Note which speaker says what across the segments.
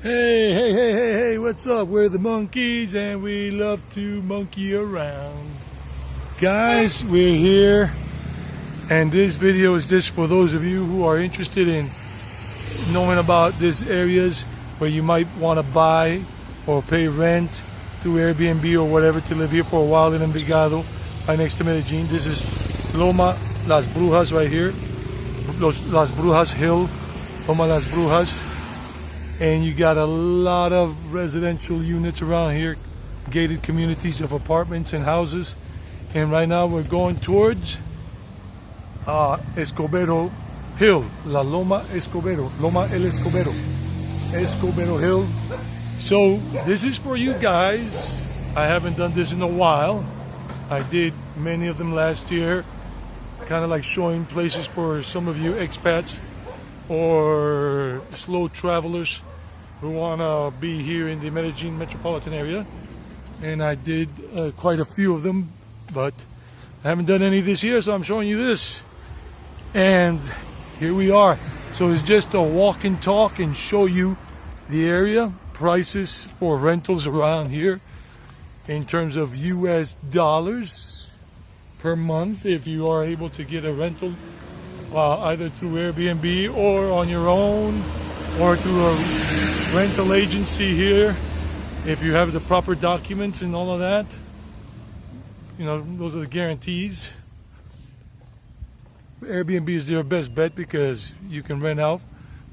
Speaker 1: Hey, what's up? We're the monkeys and we love to monkey around. Guys, we're here and this video is just for those of you who are interested in knowing about these areas where you might want to buy or pay rent through Airbnb or whatever to live here for a while in Envigado, right next to Medellin. This is Loma Las Brujas right here. Las Brujas Hill, Loma Las Brujas. And you got a lot of residential units around here, gated communities of apartments and houses. And right now we're going towards Escobero Hill, La Loma Escobero, Loma El Escobero, Escobero Hill. So this is for you guys. I haven't done this in a while. I did many of them last year, kind of like showing places for some of you expats or slow travelers who want to be here in the Medellin metropolitan area. And I did quite a few of them, but I haven't done any this year, so I'm showing you this. And here we are. So it's just a walk and talk and show you the area, prices for rentals around here in terms of US dollars per month if you are able to get a rental either through Airbnb or on your own or through a rental agency here if you have the proper documents and all of that. You know, those are the guarantees. Airbnb is their best bet because you can rent out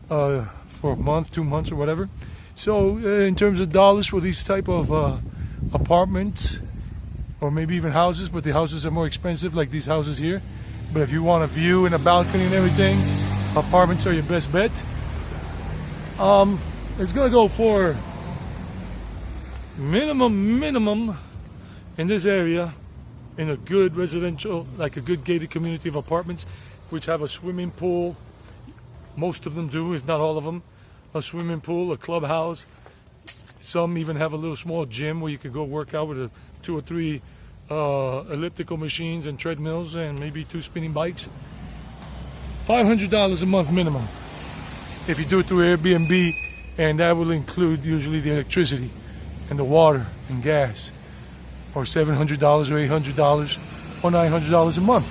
Speaker 1: for a month, 2 months or whatever. So in terms of dollars for these type of apartments or maybe even houses, but the houses are more expensive like these houses here. But if you want a view and a balcony and everything, apartments are your best bet. It's gonna go for minimum in this area in a good residential, like a good gated community of apartments, which have a swimming pool. Most of them do, if not all of them. A swimming pool, a clubhouse. Some even have a little small gym where you could go work out with 2 or 3 elliptical machines and treadmills and maybe 2 spinning bikes. $500 a month minimum if you do it through Airbnb, and that will include usually the electricity and the water and gas, or $700 or $800 or $900 a month.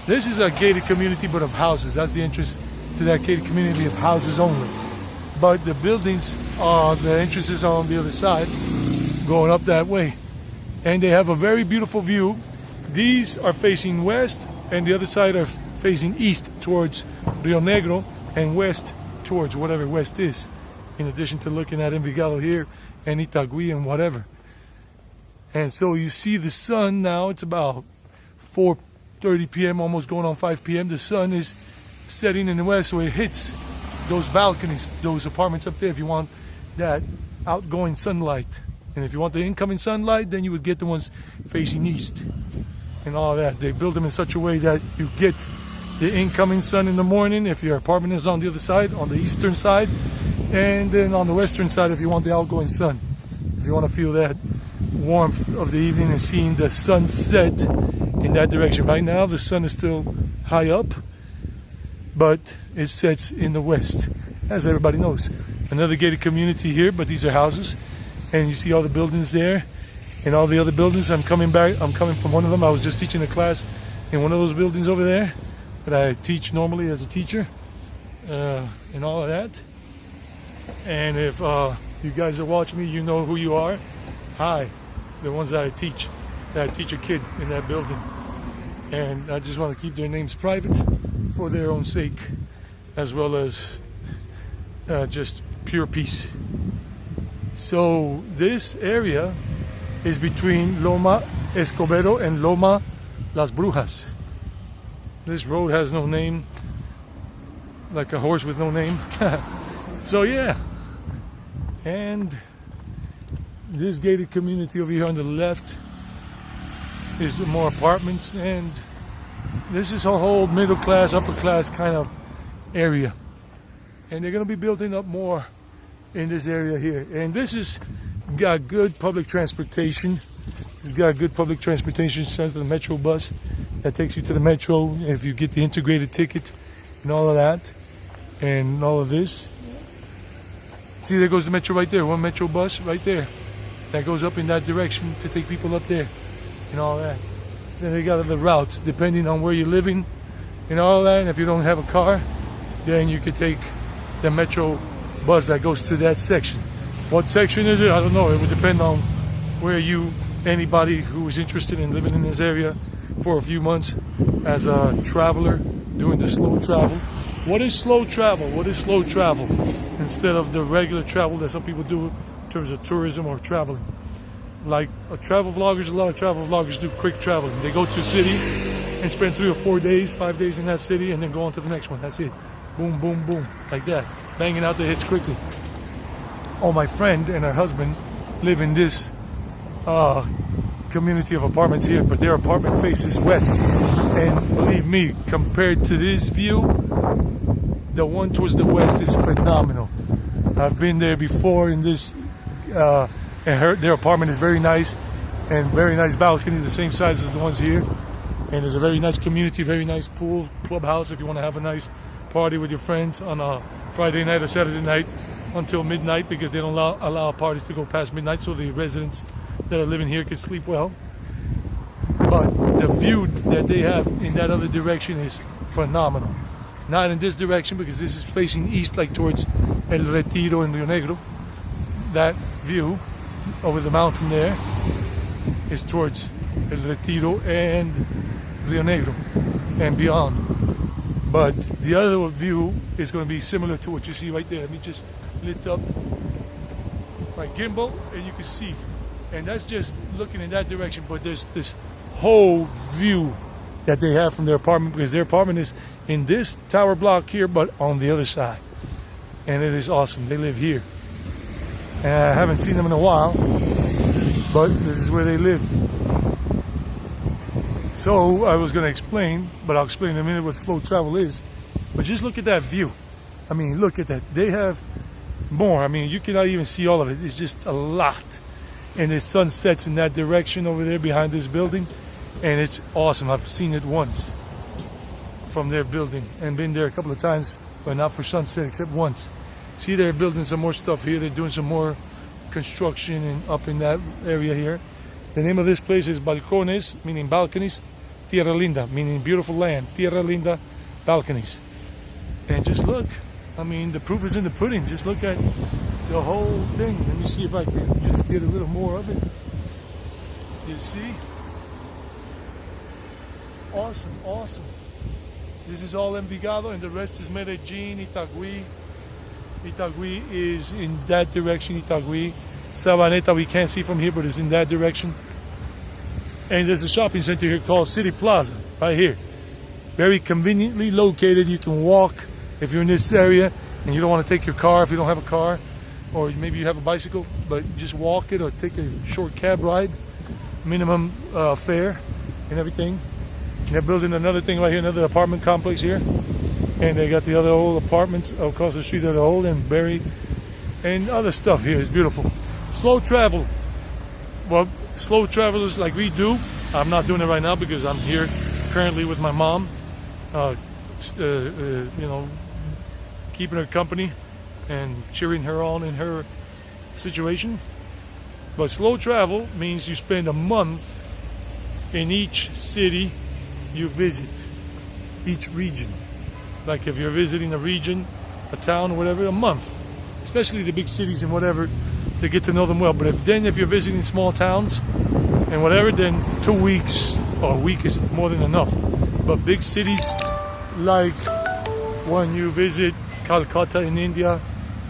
Speaker 1: This is a gated community but of houses. That's the entrance to that gated community of houses only. But the buildings the entrances are on the other side going up that way. And they have a very beautiful view. These are facing west and the other side are facing east towards Rio Negro and west towards whatever west is, in addition to looking at Envigado here and Itagüí and whatever. And so you see the sun now. It's about 4:30 p.m., almost going on 5 p.m. The sun is setting in the west, so it hits those balconies, those apartments up there if you want that outgoing sunlight. And if you want the incoming sunlight, then you would get the ones facing east and all that. They build them in such a way that you get the incoming sun in the morning if your apartment is on the other side, on the eastern side, and then on the western side if you want the outgoing sun. If you want to feel that warmth of the evening and seeing the sun set in that direction. Right now the sun is still high up, but it sets in the west, as everybody knows. Another gated community here, but these are houses. And you see all the buildings there and all the other buildings. I'm coming from one of them. I was just teaching a class in one of those buildings over there that I teach normally as a teacher and all of that. And if you guys are watching me, you know who you are. Hi, the ones that I teach a kid in that building. And I just want to keep their names private for their own sake, as well as just pure peace. So this area is between Loma Escobero and Loma Las Brujas. This road has no name, like a horse with no name. So yeah, and this gated community over here on the left is more apartments, and this is a whole middle class, upper class kind of area. And they're going to be building up more in this area here. And this is got good public transportation. It's got a good public transportation center, the metro bus that takes you to the metro if you get the integrated ticket and all of that and all of this. See, there goes the metro right there. One metro bus right there that goes up in that direction to take people up there and all that. So they got other routes depending on where you're living and all that. And if you don't have a car, then you could take the metro bus that goes to that section. What section is it? I don't know. It would depend on where anybody who is interested in living in this area for a few months as a traveler doing the slow travel. What is slow travel? What is slow travel? Instead of the regular travel that some people do in terms of tourism or traveling. Like a lot of travel vloggers do quick traveling. They go to a city and spend 3 or 4 days, 5 days in that city and then go on to the next one. That's it. Boom, boom, boom. Like that. Banging out the hits quickly. Oh, my friend and her husband live in this community of apartments here, but their apartment faces west. And believe me, compared to this view, the one towards the west is phenomenal. I've been there before in this, and their apartment is very nice and very nice balcony, the same size as the ones here. And there's a very nice community, very nice pool, clubhouse if you want to have a nice party with your friends on a Friday night or Saturday night until midnight, because they don't allow parties to go past midnight, so the residents that are living here can sleep well. But the view that they have in that other direction is phenomenal. Not in this direction, because this is facing east, like towards El Retiro and Rio Negro. That view over the mountain there is towards El Retiro and Rio Negro and beyond. But the other view is going to be similar to what you see right there. Let me just lift up my gimbal and you can see. And that's just looking in that direction, but there's this whole view that they have from their apartment, because their apartment is in this tower block here, but on the other side. And it is awesome. They live here. And I haven't seen them in a while, but this is where they live. So I was going to explain, but I'll explain in a minute what slow travel is. But just look at that view. I mean, look at that. They have more. I mean, you cannot even see all of it. It's just a lot. And the sun sets in that direction over there behind this building. And it's awesome. I've seen it once from their building and been there a couple of times, but not for sunset except once. See, they're building some more stuff here. They're doing some more construction and up in that area here. The name of this place is Balcones, meaning balconies. Tierra Linda, meaning beautiful land. Tierra Linda, balconies. And just look. I mean, the proof is in the pudding. Just look at the whole thing. Let me see if I can just get a little more of it. You see? Awesome, awesome. This is all Envigado, and the rest is Medellin, Itagüí. Itagüí is in that direction, Itagüí. Sabaneta we can't see from here, but it's in that direction. And there's a shopping center here called City Plaza, right here. Very conveniently located. You can walk if you're in this area and you don't want to take your car, if you don't have a car, or maybe you have a bicycle, but just walk it or take a short cab ride. Minimum fare and everything. And they're building another thing right here, another apartment complex here. And they got the other old apartments across the street that are old and buried. And other stuff here is beautiful. Slow travel. Well, slow travelers like we do. I'm not doing it right now because I'm here currently with my mom. You know, keeping her company and cheering her on in her situation. But slow travel means you spend a month in each city you visit, each region. Like if you're visiting a region, a town, or whatever, a month. Especially the big cities and whatever, to get to know them well. But if you're visiting small towns and whatever, then 2 weeks or a week is more than enough. But big cities, like when you visit Calcutta in India,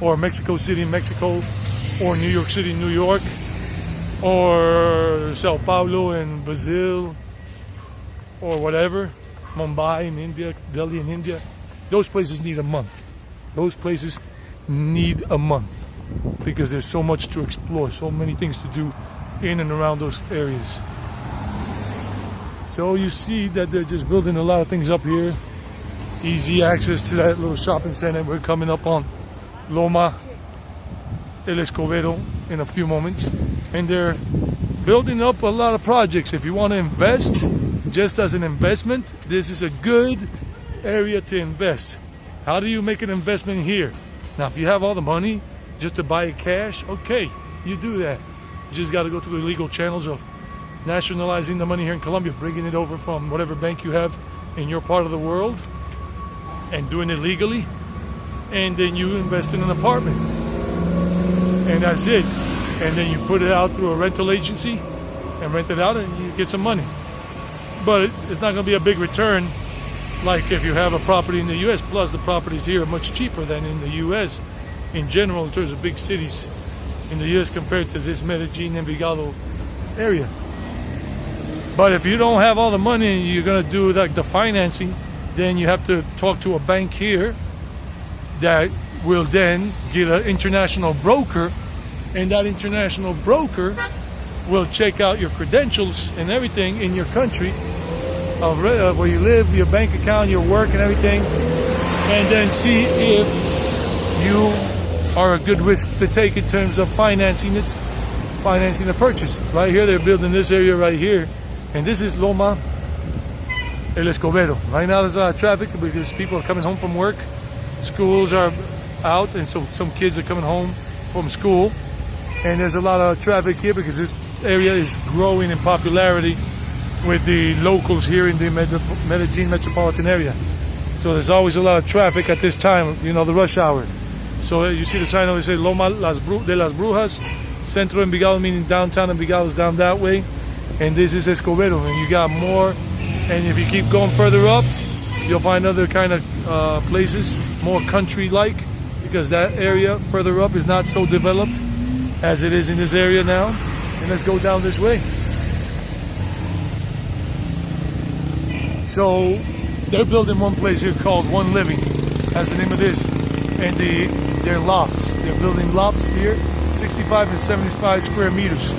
Speaker 1: or Mexico City in Mexico, or New York City in New York, or Sao Paulo in Brazil, or whatever, Mumbai in India, Delhi in India, those places need a month. Those places need a month because there's so much to explore, so many things to do in and around those areas. So you see that they're just building a lot of things up here. Easy access to that little shopping center. We're coming up on Loma Escobero in a few moments. And they're building up a lot of projects. If you want to invest, just as an investment, this is a good area to invest. How do you make an investment here? Now, if you have all the money, just to buy it cash, okay, you do that. You just got to go through the legal channels of nationalizing the money here in Colombia, bringing it over from whatever bank you have in your part of the world and doing it legally, and then you invest in an apartment, and that's it. And then you put it out through a rental agency and rent it out, and you get some money. But it's not going to be a big return like if you have a property in the U.S. Plus, the properties here are much cheaper than in the U.S. in general in terms of big cities in the U.S. compared to this Medellin, Envigado area. But if you don't have all the money and you're going to do like the financing, then you have to talk to a bank here that will then get an international broker, and that international broker will check out your credentials and everything in your country of where you live, your bank account, your work and everything, and then see if you are a good risk to take in terms of financing the purchase. Right here, they're building this area right here, and this is Loma Escobero. Right now there's a lot of traffic because people are coming home from work, schools are out, and so some kids are coming home from school, and there's a lot of traffic here because this area is growing in popularity with the locals here in the Medellin metropolitan area. So there's always a lot of traffic at this time, you know, the rush hour. So you see the sign over there, Loma de las Brujas, Centro Envigado, meaning downtown Envigado is down that way. And this is Escobero, and you got more. And if you keep going further up, you'll find other kind of places, more country-like, because that area further up is not so developed as it is in this area now. And let's go down this way. So they're building one place here called One Living. That's the name of this. And they're lofts. They're building lofts here, 65 to 75 square meters.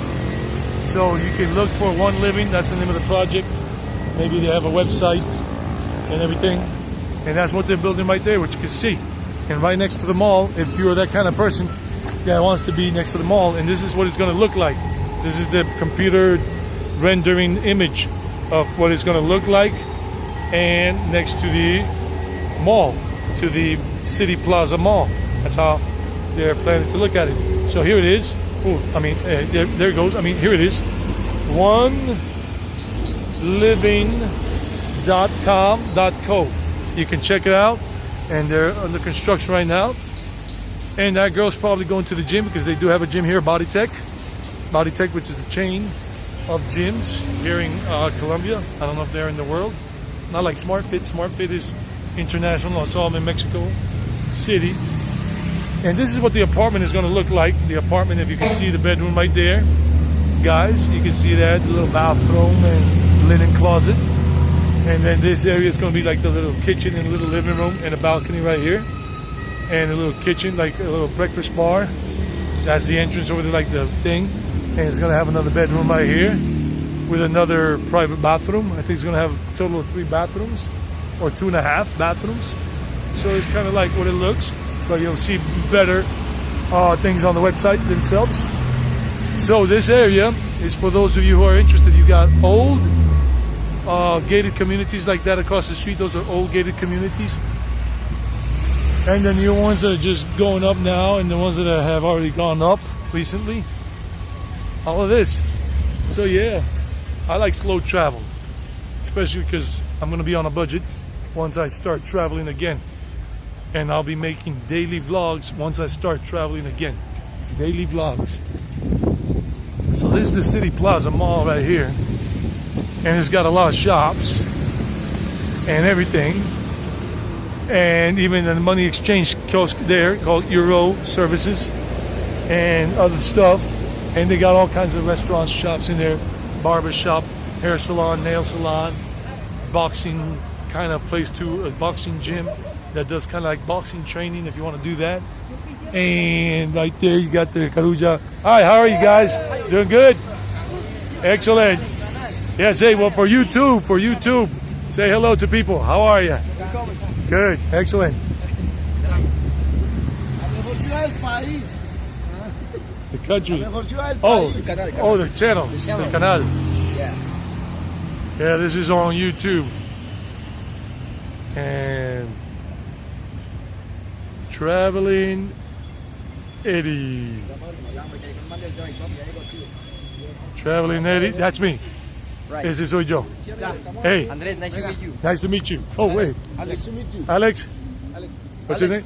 Speaker 1: So you can look for One Living. That's the name of the project. Maybe they have a website and everything. And that's what they're building right there, which you can see. And right next to the mall, if you're that kind of person that wants to be next to the mall, and this is what it's going to look like. This is the computer rendering image of what it's going to look like, and next to the mall, to the City Plaza Mall. That's how they're planning to look at it. So here it is. Oh, I mean, there it goes. I mean, here it is. oneliving.com.co. You can check it out, and they're under construction right now. And that girl's probably going to the gym because they do have a gym here, Body Tech, which is a chain of gyms here in Colombia. I don't know if they're in the world. Not like SmartFit. SmartFit is international. I saw them in Mexico City. And this is what the apartment is going to look like. The apartment, if you can see the bedroom right there, guys, you can see that, the little bathroom and linen closet. And then this area is going to be like the little kitchen and little living room and a balcony right here. And a little kitchen, like a little breakfast bar. That's the entrance over there, like the thing. And it's going to have another bedroom right here with another private bathroom. I think it's going to have a total of 3 bathrooms or 2.5 bathrooms. So it's kind of like what it looks, but you'll see better things on the website themselves. So this area is for those of you who are interested. You got old gated communities like that across the street. Those are old gated communities. And the new ones that are just going up now, and the ones that have already gone up recently. All of this. So yeah, I like slow travel, especially because I'm going to be on a budget once I start traveling again. And I'll be making daily vlogs once I start traveling again. Daily vlogs. So this is the City Plaza Mall right here. And it's got a lot of shops and everything. And even a money exchange kiosk there called Euro Services and other stuff. And they got all kinds of restaurants, shops in there, barber shop, hair salon, nail salon, boxing kind of place too, a boxing gym that does kind of like boxing training if you want to do that. And right there you got the Caruja. Hi, how are you guys? Doing good? Excellent. Yeah, say, well, for YouTube, say hello to people. How are you? Good, excellent. The country. Oh, the channel, the canal. Yeah, this is on YouTube. And traveling Eddie. Traveling Eddie. That's me.
Speaker 2: Right.
Speaker 1: Ese soy yo. Hey,
Speaker 2: Andres, nice to meet you.
Speaker 1: nice to meet you. Oh, wait.
Speaker 3: Nice to meet you.
Speaker 1: Alex?
Speaker 3: Alex.
Speaker 1: What's your name?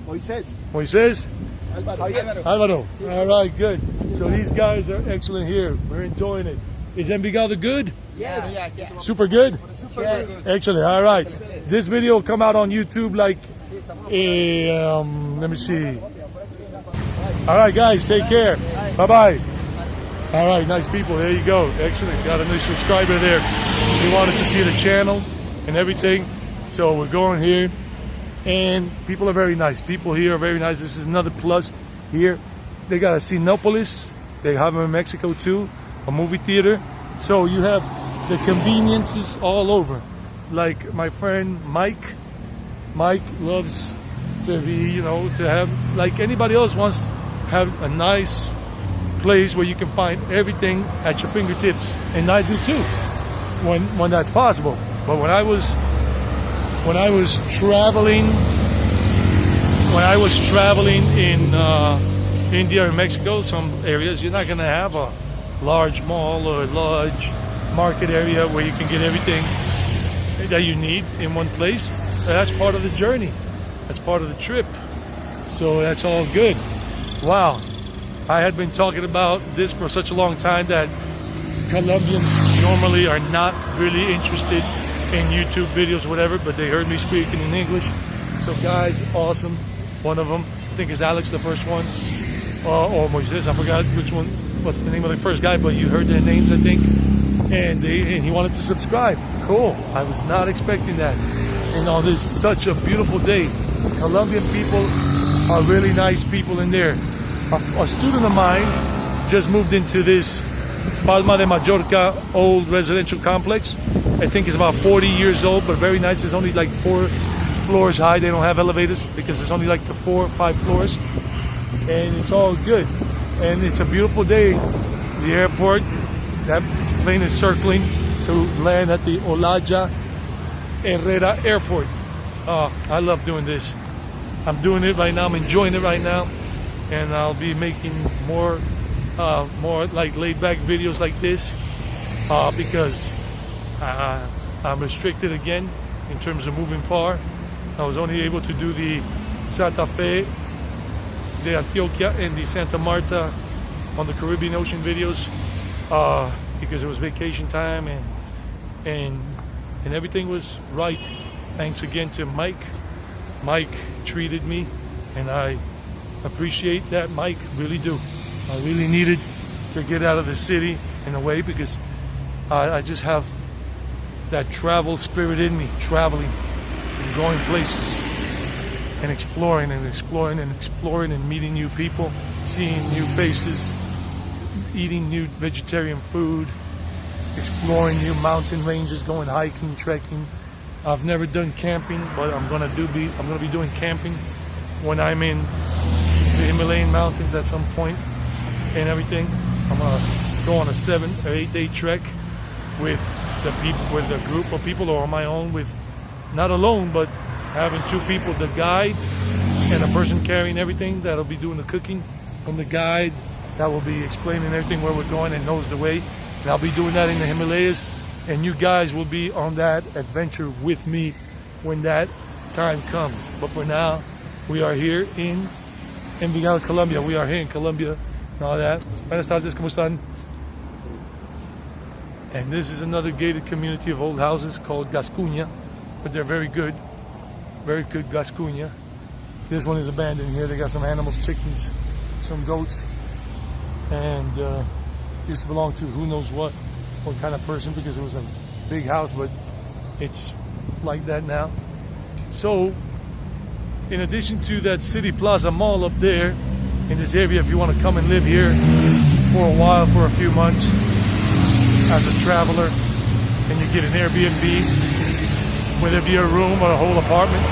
Speaker 3: Moisés.
Speaker 1: Moises?
Speaker 3: Álvaro.
Speaker 1: Alvaro. All right, good. So these guys are excellent here. We're enjoying it. Is Envigado good?
Speaker 2: Yes.
Speaker 1: Super good?
Speaker 3: Super good.
Speaker 1: Excellent. All right. This video will come out on YouTube like, let me see. All right, guys, take care. Bye-bye. All right, nice people. There you go. Excellent. Got a new subscriber there. He wanted to see the channel and everything. So we're going here. And people are very nice. People here are very nice. This is another plus here. They got a Cinépolis. They have them in Mexico too. A movie theater. So you have the conveniences all over. Like my friend Mike. Mike loves to be, to have, like anybody else wants to have a nice place where you can find everything at your fingertips. And I do too, when that's possible. But when I was traveling in India and Mexico, some areas you're not going to have a large mall or a large market area where you can get everything that you need in one place. That's part of the journey. That's part of the trip. So that's all good. Wow. I had been talking about this for such a long time that Colombians normally are not really interested in YouTube videos or whatever, but they heard me speaking in English. So guys, awesome. One of them, I think is Alex, the first one, or Moises, I forgot which one, what's the name of the first guy, but you heard their names, I think. And he wanted to subscribe. Cool. I was not expecting that. And on this such a beautiful day, Colombian people are really nice people in there. A student of mine just moved into this Palma de Mallorca old residential complex. I think it's about 40 years old, but very nice. It's only like 4 floors high. They don't have elevators because it's only like to 4 or 5 floors. And it's all good. And it's a beautiful day. The airport, that plane is circling to land at the Olaya Herrera Airport. I love doing this. I'm doing it right now. I'm enjoying it right now. And I'll be making more like laid-back videos like this because I'm restricted again in terms of moving far. I was only able to do the Santa Fe, the Antioquia, and the Santa Marta on the Caribbean Ocean videos because it was vacation time and everything was right. Thanks again to Mike. Mike treated me, and I appreciate that, Mike, really do. I really needed to get out of the city in a way because I just have that travel spirit in me, traveling and going places and exploring and meeting new people, seeing new faces, eating new vegetarian food, exploring new mountain ranges, going hiking, trekking. I've never done camping, but I'm gonna be doing camping when I'm in the Himalayan mountains at some point and everything. I'm gonna go on a 7 or 8 day trek with a group of people or on my own, with not alone, but having 2 people, the guide and a person carrying everything that'll be doing the cooking, and the guide that will be explaining everything where we're going and knows the way. And I'll be doing that in the Himalayas, and you guys will be on that adventure with me when that time comes. But for now, we are here in Envigado, Colombia. We are here in Colombia and all that. Buenas tardes, ¿cómo están? And this is another gated community of old houses called Gascuña, but they're very good Gascuña. This one is abandoned here. They got some animals, chickens, some goats, and used to belong to who knows what kind of person, because it was a big house, but it's like that now. So in addition to that City Plaza Mall up there in this area, if you want to come and live here for a while, for a few months as a traveler, and you get an Airbnb, whether it be a room or a whole apartment,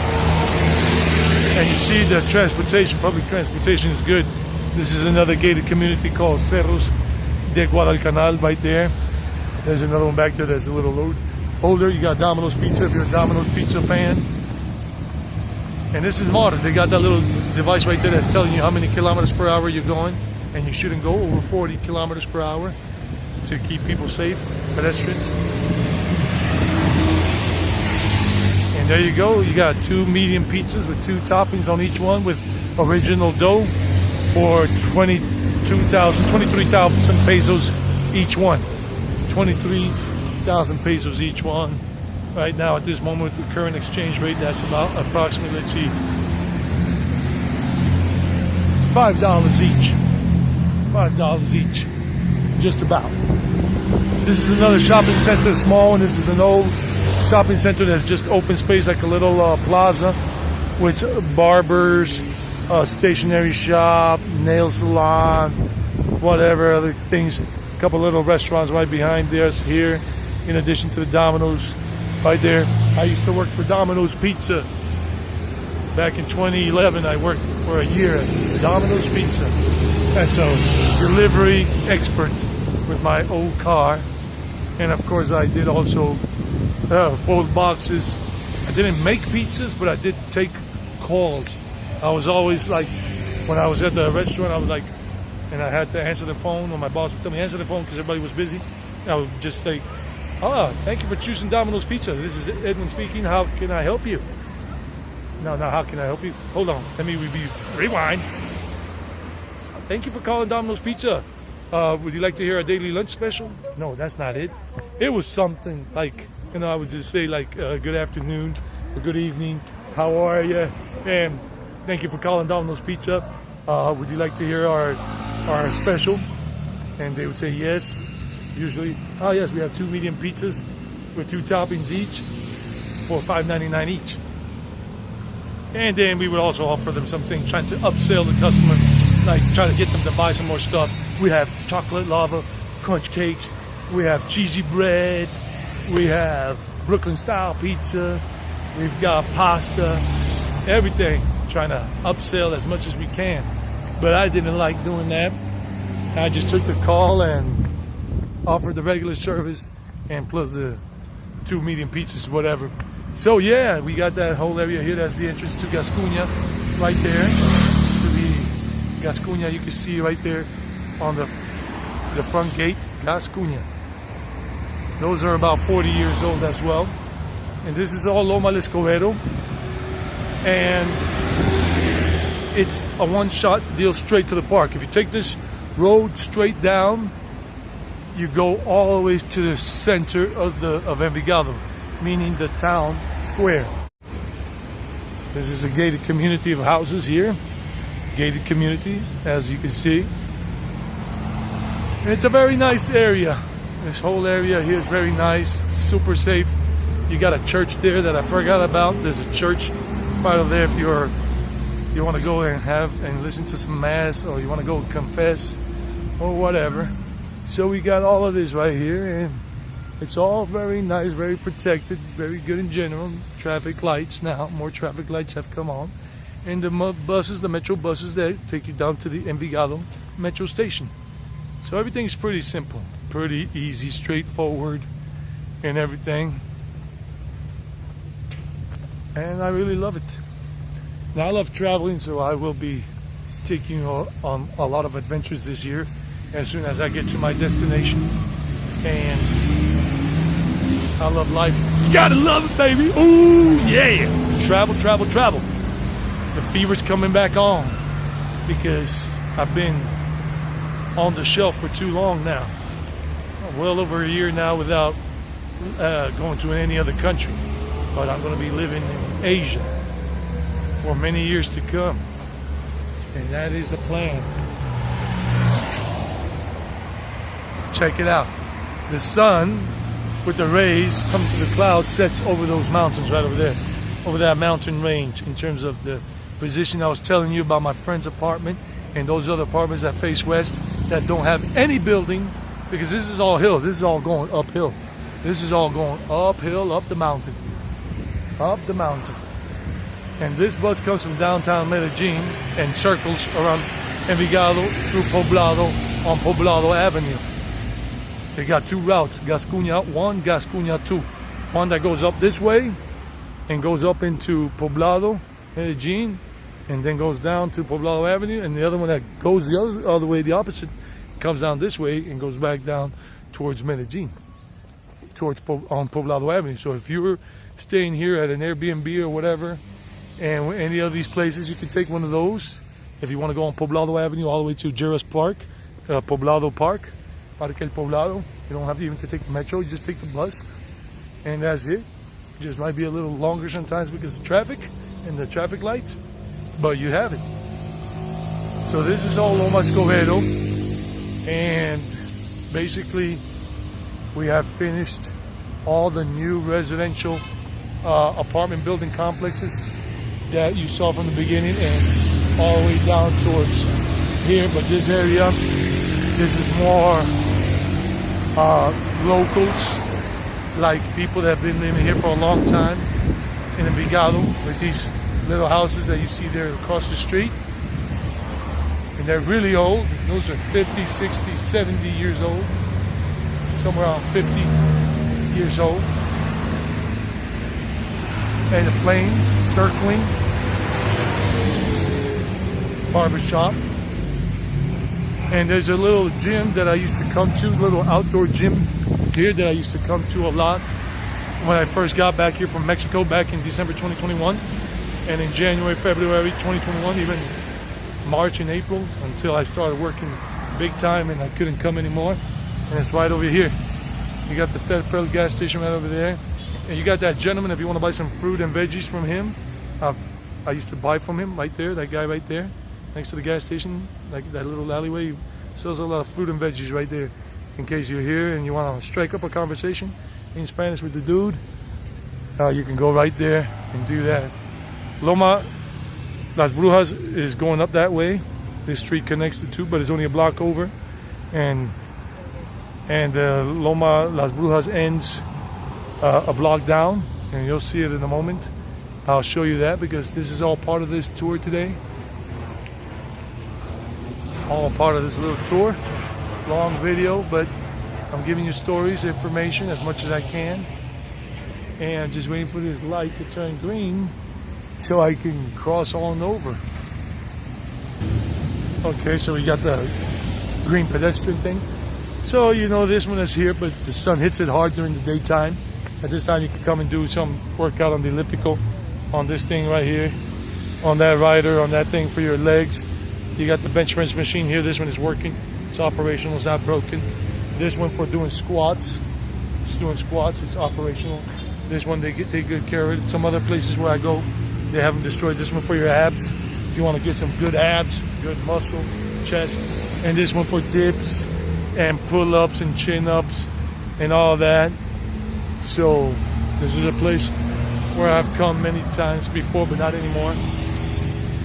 Speaker 1: and you see the transportation, public transportation is good. This is another gated community called Cerros de Guadalcanal right there. There's another one back there that's a little older. You got Domino's Pizza if you're a Domino's Pizza fan. And this is modern. They got that little device right there that's telling you how many kilometers per hour you're going, and you shouldn't go over 40 kilometers per hour to keep people safe, pedestrians. And there you go. You got 2 medium pizzas with 2 toppings on each one with original dough for 23,000 pesos each one. 23,000 pesos each one. Right now, at this moment, with the current exchange rate, that's about approximately, let's see, $5 each. $5 each. Just about. This is another shopping center, small one. This is an old shopping center that's just open space, like a little plaza with barbers, stationery shop, nail salon, whatever other things. A couple little restaurants right behind us here, in addition to the Domino's right there. I used to work for Domino's Pizza. Back in 2011, I worked for a year at Domino's Pizza. And so, delivery expert with my old car. And of course, I did also fold boxes. I didn't make pizzas, but I did take calls. I was always like, when I was at the restaurant, I was like, and I had to answer the phone, or my boss would tell me answer the phone because everybody was busy. I would just say, thank you for choosing Domino's Pizza. This is Edwin speaking. How can I help you? No, how can I help you? Hold on. Let me rewind. Thank you for calling Domino's Pizza. Would you like to hear our daily lunch special? No, that's not it. It was something like, I would just say like, good afternoon or good evening. How are you? And thank you for calling Domino's Pizza. Would you like to hear our special? And they would say yes. Usually, yes, we have 2 medium pizzas with 2 toppings each for $5.99 each. And then we would also offer them something, trying to upsell the customer, like try to get them to buy some more stuff. We have chocolate lava crunch cakes. We have cheesy bread. We have Brooklyn style pizza. We've got pasta. Everything. Trying to upsell as much as we can. But I didn't like doing that. I just took the call and offered the regular service and plus the 2 medium pizzas, whatever. So yeah, we got that whole area here. That's the entrance to Gascuña right there. To the Gascuña, you can see right there on the front gate, Gascuña. Those are about 40 years old as well. And this is all Loma Escobero. And it's a one-shot deal straight to the park. If you take this road straight down, you go all the way to the center of Envigado, meaning the town square. This is a gated community of houses here. Gated community, as you can see. And it's a very nice area. This whole area here is very nice, super safe. You got a church there that I forgot about. There's a church right over there if you want to go and listen to some mass, or you want to go confess or whatever. So we got all of this right here, and it's all very nice, very protected, very good in general. Traffic lights now, more traffic lights have come on. And the buses, the metro buses that take you down to the Envigado metro station. So everything's pretty simple, pretty easy, straightforward, and everything. And I really love it. Now I love traveling, so I will be taking you on a lot of adventures this year as soon as I get to my destination. And I love life. You gotta love it, baby. Ooh, yeah. Travel, travel, travel. The fever's coming back on because I've been on the shelf for too long now. Well over a year now without going to any other country. But I'm going to be living in Asia for many years to come. And that is the plan. Check it out. The sun with the rays coming through the clouds sets over those mountains right over there. Over that mountain range in terms of the position. I was telling you about my friend's apartment and those other apartments that face west that don't have any building, because this is all hill. This is all going uphill. This is all going uphill, up the mountain. Up the mountain. And this bus comes from downtown Medellin and circles around Envigado through Poblado on Poblado Avenue. They got 2 routes, Gascuña 1, Gascuña 2. One that goes up this way and goes up into Poblado, Medellin, and then goes down to Poblado Avenue, and the other one that goes the other way, the opposite, comes down this way and goes back down towards Medellin, towards on Poblado Avenue. So if you're staying here at an Airbnb or whatever, and any of these places, you can take one of those. If you want to go on Poblado Avenue all the way to Jerez Park, Poblado Park, Parque El Poblado, you don't have to even to take the metro, you just take the bus, and that's it. Just might be a little longer sometimes because of traffic and the traffic lights, but you have it. So this is all Loma Escobero, and basically we have finished all the new residential apartment building complexes that you saw from the beginning and all the way down towards here. But this area, this is more locals, like people that have been living here for a long time in Envigado, with these little houses that you see there across the street. And they're really old. Those are 50, 60, 70 years old. Somewhere around 50 years old. And the planes circling. Barber shop. And there's a little gym that I used to come to, little outdoor gym here that I used to come to a lot when I first got back here from Mexico back in December 2021. And in January, February 2021, even March and April, until I started working big time and I couldn't come anymore. And it's right over here. You got the Petrol gas station right over there. And you got that gentleman, if you want to buy some fruit and veggies from him, I used to buy from him right there, that guy right there, next to the gas station, like that little alleyway. He sells a lot of fruit and veggies right there. In case you're here and you want to strike up a conversation in Spanish with the dude, you can go right there and do that. Loma Las Brujas is going up that way. This street connects the two, but it's only a block over. And Loma Las Brujas ends a block down, and you'll see it in a moment. I'll show you that because this is all part of this tour today. All part of this little tour. Long video, but I'm giving you stories, information as much as I can. And just waiting for this light to turn green so I can cross on over. Okay, so we got the green pedestrian thing. So you know this one is here, but the sun hits it hard during the daytime. At this time you can come and do some workout on the elliptical, on this thing right here, on that rider, on that thing for your legs. You got the bench press machine here. This one is working. It's operational, it's not broken. This one for doing squats. It's doing squats, it's operational. This one, they take good care of it. Some other places where I go, they haven't destroyed. This one for your abs. If you want to get some good abs, good muscle, chest. And this one for dips and pull-ups and chin-ups and all that. So this is a place where I've come many times before, but not anymore.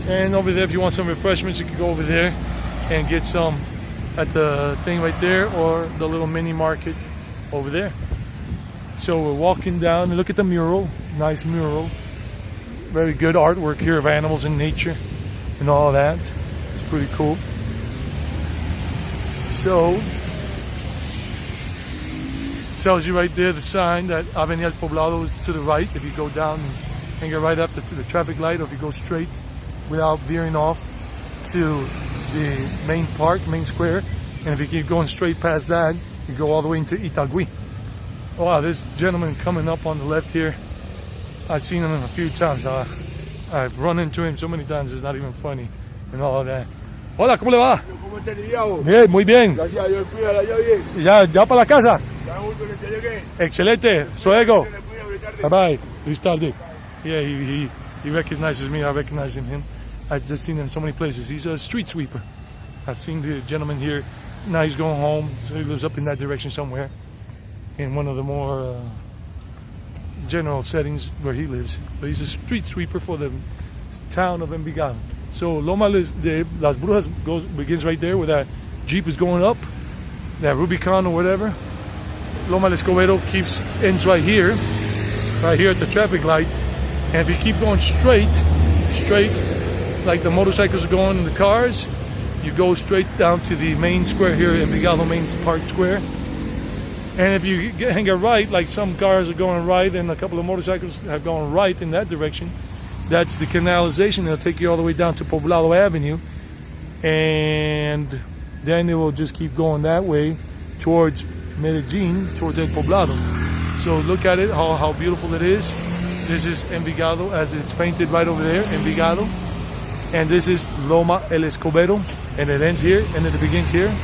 Speaker 1: And over there, if you want some refreshments, you can go over there and get some at the thing right there, or the little mini market over there. So we're walking down and look at the mural. Nice mural. Very good artwork here of animals and nature and all that. It's pretty cool. So it tells you right there the sign that Avenida El Poblado is to the right. If you go down and get right up to the traffic light, or if you go straight without veering off to the main park, main square, and if you keep going straight past that, you go all the way into Itagüí. Wow, this gentleman coming up on the left here, I've seen him a few times. I've run into him so many times, it's not even funny, and all of that. Hola, ¿cómo le va?
Speaker 3: ¿Cómo te lidiamos?
Speaker 1: Bien, muy bien.
Speaker 3: Gracias a Dios, cuídala ya bien.
Speaker 1: Ya para la casa.
Speaker 3: Ya muy bien, que llegué.
Speaker 1: Excelente. Hasta luego.
Speaker 3: Te cuida, buena tarde.
Speaker 1: Bye bye. Feliz tarde. Yeah, he recognizes me. I recognize him. I've just seen him in so many places. He's a street sweeper. I've seen the gentleman here. Now he's going home, so he lives up in that direction somewhere, in one of the more general settings where he lives. But he's a street sweeper for the town of Envigado. So Loma Las Brujas begins right there where that Jeep is going up, that Rubicon or whatever. Loma Escobero ends right here at the traffic light. And if you keep going straight, like the motorcycles are going and the cars, you go straight down to the main square here, Envigado Main Park Square. And if you hang a right, like some cars are going right and a couple of motorcycles have gone right in that direction, That's the canalization. It'll take you all the way down to Poblado Avenue, and then it will just keep going that way towards Medellin, towards El Poblado. So look at it, how beautiful it is. This is Envigado, as it's painted right over there, Envigado. And this is Loma Escobero, and it ends here, and it begins here.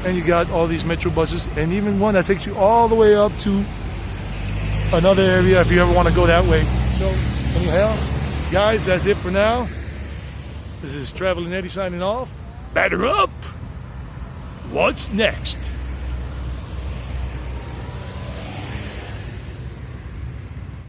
Speaker 1: And you got all these metro buses, and even one that takes you all the way up to another area if you ever want to go that way. So anyhow, guys, that's it for now. This is Traveling Eddie signing off. Batter up! What's next?